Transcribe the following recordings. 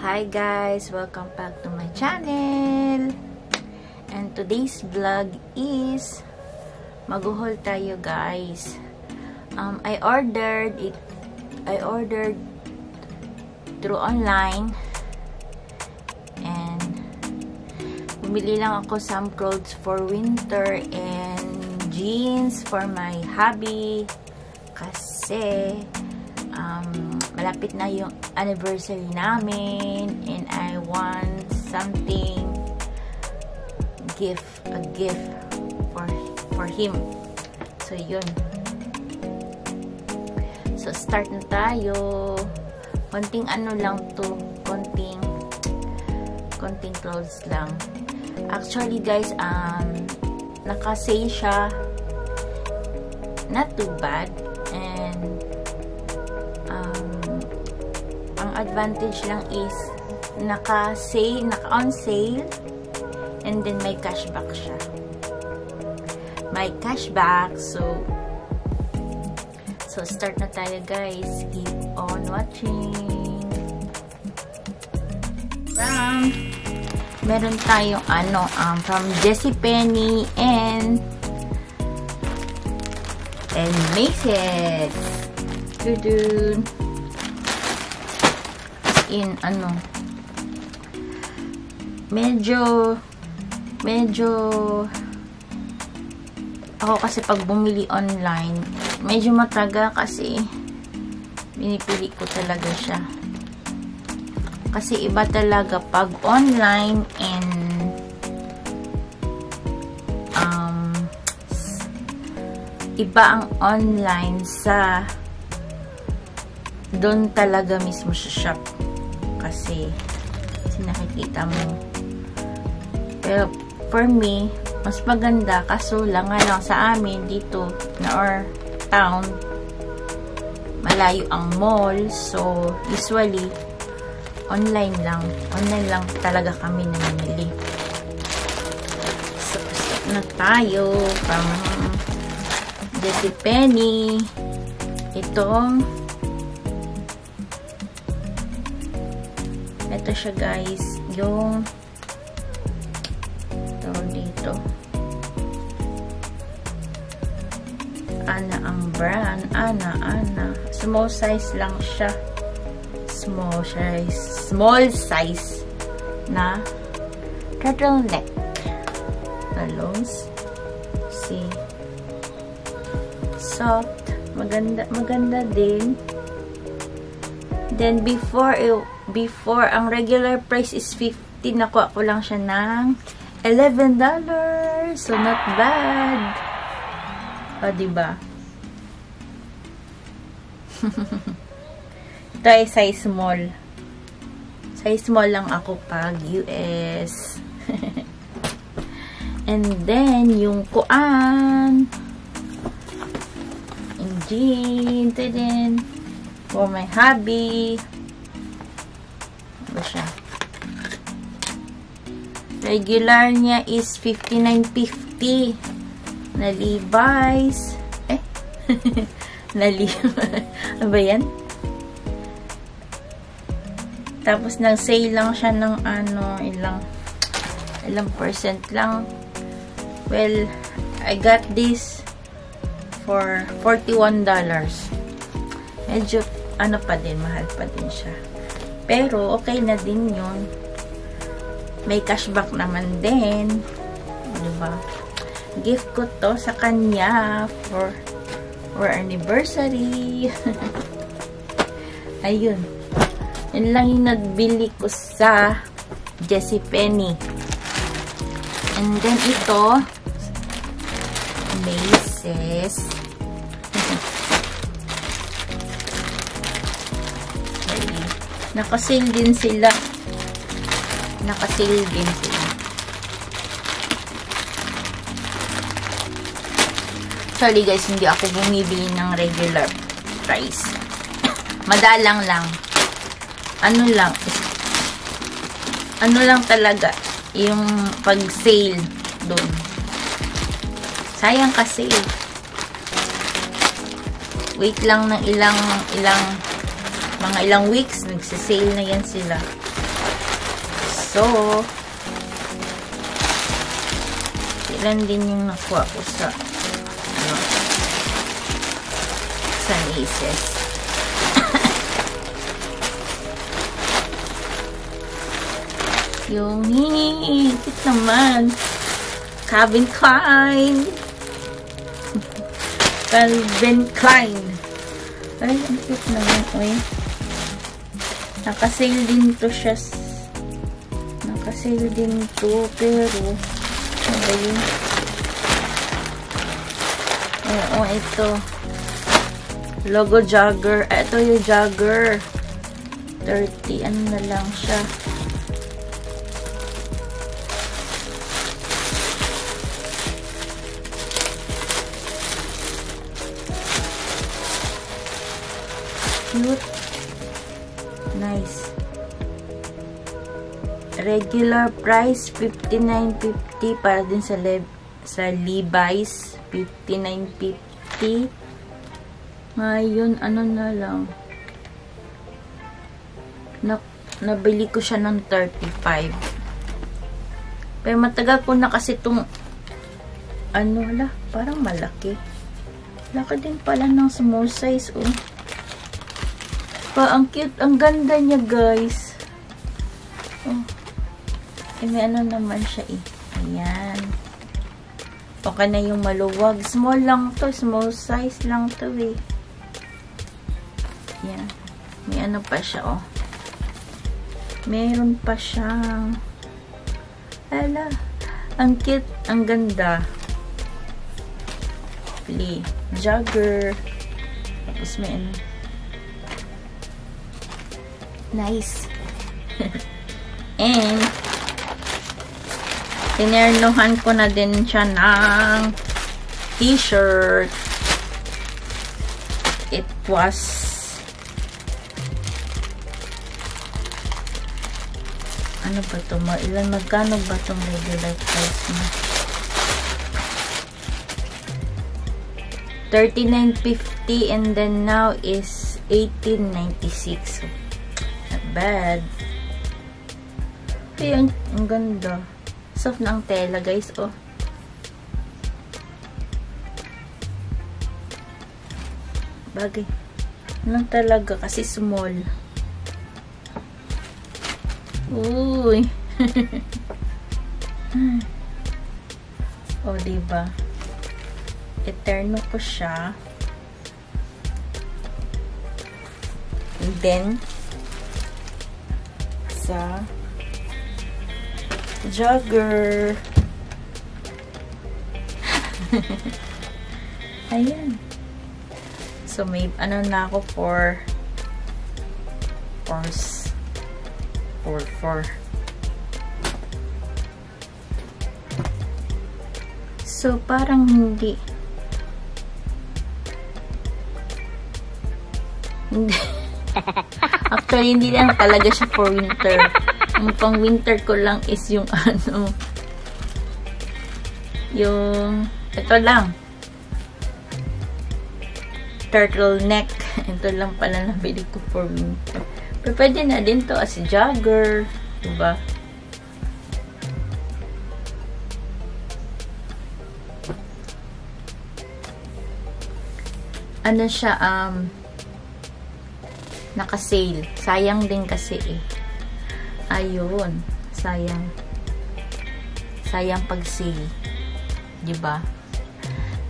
Hi guys! Welcome back to my channel! And today's vlog is mag-haul tayo guys. I ordered through online and bumili lang ako some clothes for winter and jeans for my hubby kasi malapit na yung anniversary namin and I want something a gift for him. So yun. So start na tayo. Konting ano lang to, konting clothes lang. Actually guys, naka-sale siya. Not too bad. And ang advantage lang is naka-on sale and then may cashback siya. May cashback, so start na tayo guys. Keep on watching. Meron tayong from JCPenney and Macy's. Tudun. In medyo ako kasi pag bumili online medyo matagal kasi pinipili ko talaga siya kasi iba talaga pag online and iba ang online sa doon talaga mismo sa shop kasi nakikita mo. Pero for me, mas maganda kaso lang sa amin dito na our town malayo ang mall, so usually online lang talaga kami namimili. So start na tayo from JCPenney. Ito siya guys, yung dito Ana ang brand, Ana small size lang siya, small size na turtleneck talons. See, soft, maganda din. Then before ang regular price is $15, nakuha ko lang siya ng $11. So not bad. O diba? Ito ay size small. Size small lang ako pag US. And then yung kuan jeans din for my hubby. Ano siya? Regular niya is $59.50 na Levi's. Na Levi's. Ano ba yan? Tapos nag-sale lang siya ng ilang percent lang. Well, I got this for $41. Medyo mahal pa din siya. Pero okay na din yun. May cashback naman din. Diba? Gift ko to sa kanya for anniversary. Ayun. Yun lang yung nagbili ko sa JCPenney. And then ito, Macy's. Naka-sale din sila. Sorry guys, hindi ako bumibili ng regular price. Madalang lang. Ano lang talaga yung pag-sale doon. Sayang kasi. Wait lang ng mga ilang weeks, nagsisale na yan sila. So, ilan din yung nakuha ko sa nieces. Yung hihigit naman. Calvin Klein. Calvin Klein. Ay, ang cute naman. Uy. Nakasale din to siya. Nakasale din to. Pero, ay, oo, ito. Logo jogger. Ito yung jogger. 30. Ano na lang siya. Cute. Nice. Regular price, $59.50. Para din sa Levi's, $59.50. Ngayon, ano na lang. Nabili ko siya ng $35. Pero matagal ko na kasi itong ano, parang malaki. Laki din pala ng small size, oh. Ang cute, ang ganda niya, guys. Oh. May ano naman siya, eh. Ayan. Okay na yung maluwag. Small lang to, small size lang to, eh. Ayan. May ano pa siya, oh. Meron pa siyang ala, ang cute, ang ganda. Jogger. Tapos may ano. Nice. And tinernuhan ko na din siya ng t-shirt. It was ano ba ito? Magkano ba itong regular price na? $39.50 and then now is $18.96. So, not bad. Ayan, ang ganda. Soft na ang tela, guys. Oh. Bagay. Lang talaga kasi small. Uy. Oh, diba? Eterno ko siya. And then, sa jogger. Ayan. So, may ano na ako for so, parang hindi actually, hindi lang talaga siya for winter. Ang pang winter ko lang is yung ano, yung ito lang, turtleneck. Ito lang pala nabili ko for winter. Pero pwede na din to as jogger, diba? Ano siya, naka-sale. Sayang din kasi eh. Ayun. Sayang. Sayang pag-sale. Diba?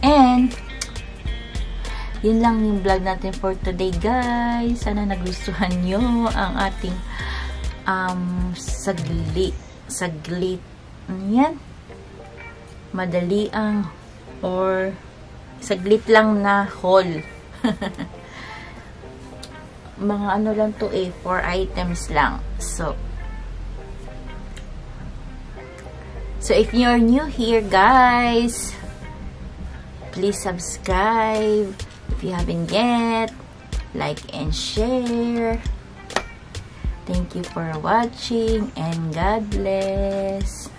And, yun lang yung vlog natin for today, guys. Sana nagustuhan nyo ang ating saglit. Yan. Madali ang or saglit lang na haul. Mga ano lang to eh, 4 items lang. So if you're new here, guys, please subscribe if you haven't yet. Like and share. Thank you for watching and God bless.